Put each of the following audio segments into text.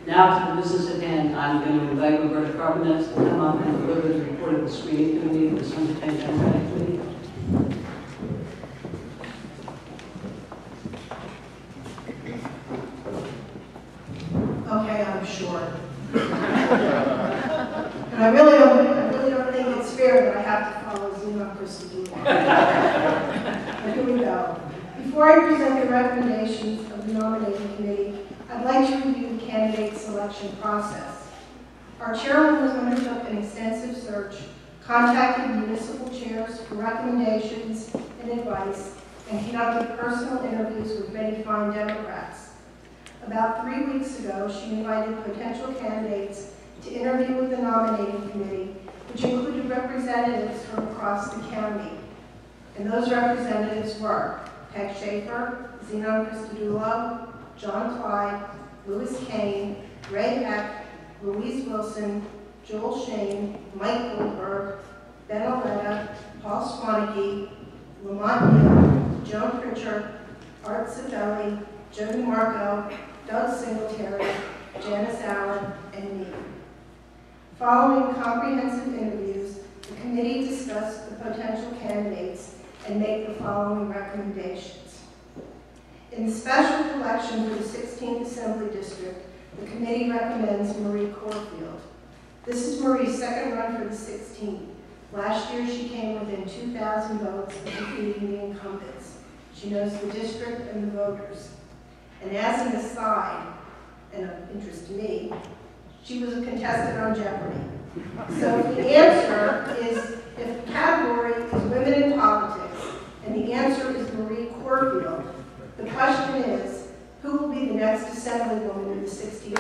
Now to the business at hand, I'm going to invite Roberta Karpinecz to come up and deliver the report of the screening committee of the Somerset Democratic Committee. Okay, I'm short. And I really don't think it's fair that I have to follow Zeno Christopher. But here we go. Before I present the recommendations of the nominating committee, I'd like to review the candidate selection process. Our chairwoman undertook an extensive search, contacted municipal chairs for recommendations and advice, and conducted personal interviews with many fine Democrats. About 3 weeks ago, she invited potential candidates to interview with the nominating committee, which included representatives from across the county. And those representatives were Peg Schaefer, Zeno Christodoulou, John Clyde, Louis Kane, Ray Heck, Louise Wilson, Joel Shane, Mike Goldberg, Ben Auletta, Paul Swaneke, Lamont Neal, Joan Pritchard, Art Cifelli, Jody Marco, Doug Singletary, Janice Allen, and me. Following comprehensive interviews, the committee discussed the potential candidates and made the following recommendations. In the special election for the 16th Assembly District, the committee recommends Marie Corfield. This is Marie's second run for the 16th. Last year, she came within 2,000 votes of defeating the incumbents. She knows the district and the voters. And as an aside, and of interest to me, she was a contestant on Jeopardy. So the answer is, if the category is women in politics, and the answer is Marie Corfield, the question is, who will be the next Assemblywoman in the 16th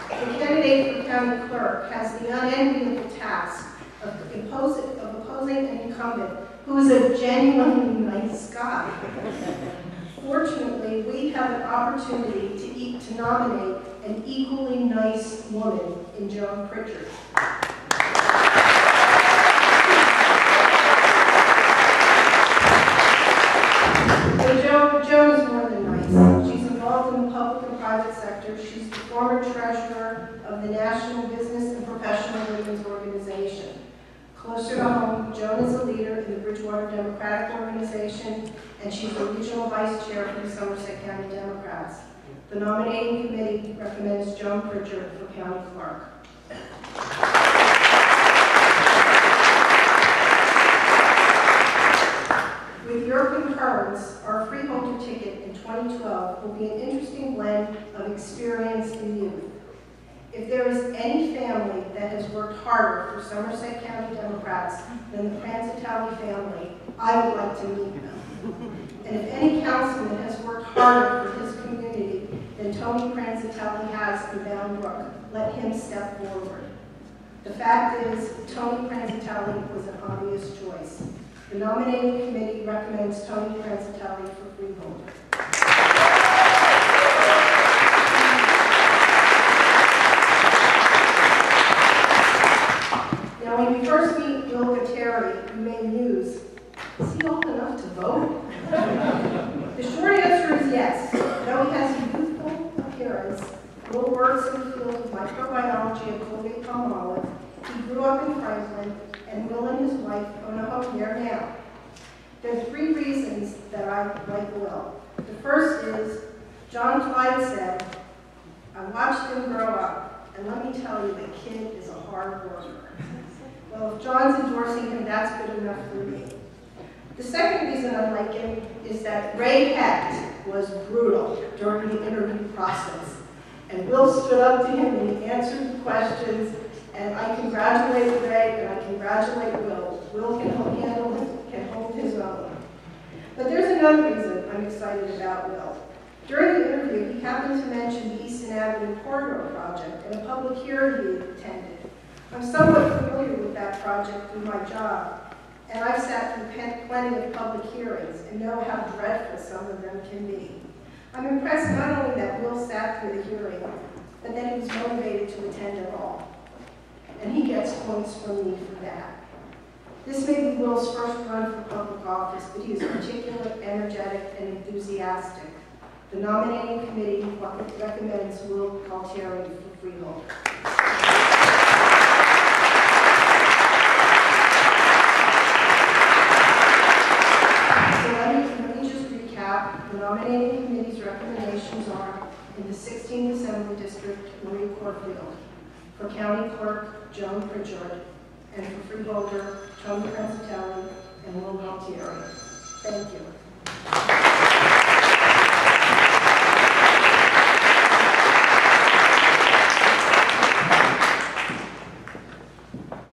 The candidate for county clerk has the unenviable task of opposing an incumbent who is a genuinely nice guy. Fortunately, we have an opportunity to nominate an equally nice woman in Joan Pritchard. Joan is more than nice. She's involved in the public and private sector. She's the former treasurer of the National Business and Professional Women's Organization. Closer to home, Joan is a leader in the Bridgewater Democratic Organization, and she's the regional vice chair for the Somerset County Democrats. The nominating committee recommends Joan Pritchard for county clerk. With your concurrence, our freeholder ticket in 2012 will be an interesting blend of experience and youth. If there is any family that has worked harder for Somerset County Democrats than the Pranzatelli family, I would like to meet them. And if any councilman has worked harder for his community than Tony Pranzatelli has in Bound Brook, let him step forward. The fact is, Tony Pranzatelli was an obvious choice. The nominating committee recommends Tony Pranzatelli for freeholder. Now, when you first meet Bill Gutteri, you may muse, is he old enough to vote? The short answer is yes. Though he has a youthful appearance, Will works in the field of microbiology at Colgate-Palmolive. He grew up in Franklin, and Will and his wife own a home there now. There are 3 reasons that I like Will. The first is, John Clyde said, I watched him grow up, and let me tell you, the kid is a hard worker. Well, if John's endorsing him, that's good enough for me. The second reason I like him is that Ray Hecht was brutal during the interview process. And Will stood up to him and he answered the questions, and I congratulate Ray and I congratulate Will. Will can hold his own. But there's another reason I'm excited about Will. During the interview, he happened to mention the Easton Avenue Corridor Project and a public hearing he attended. I'm somewhat familiar with that project through my job, and I've sat through plenty of public hearings and know how dreadful some of them can be. I'm impressed not only that Will sat through the hearing, but that he was motivated to attend at all. And he gets points from me for that. This may be Will's first run for public office, but he is articulate, energetic, and enthusiastic. The nominating committee recommends Will Galtieri for freeholder. So let me just recap. The nominating committee's recommendations are in the 16th Assembly District, Marie Corfield. For County Clerk, Joan Pritchard. And for freeholder, Tony Transitelli and Will Galtieri. Thank you.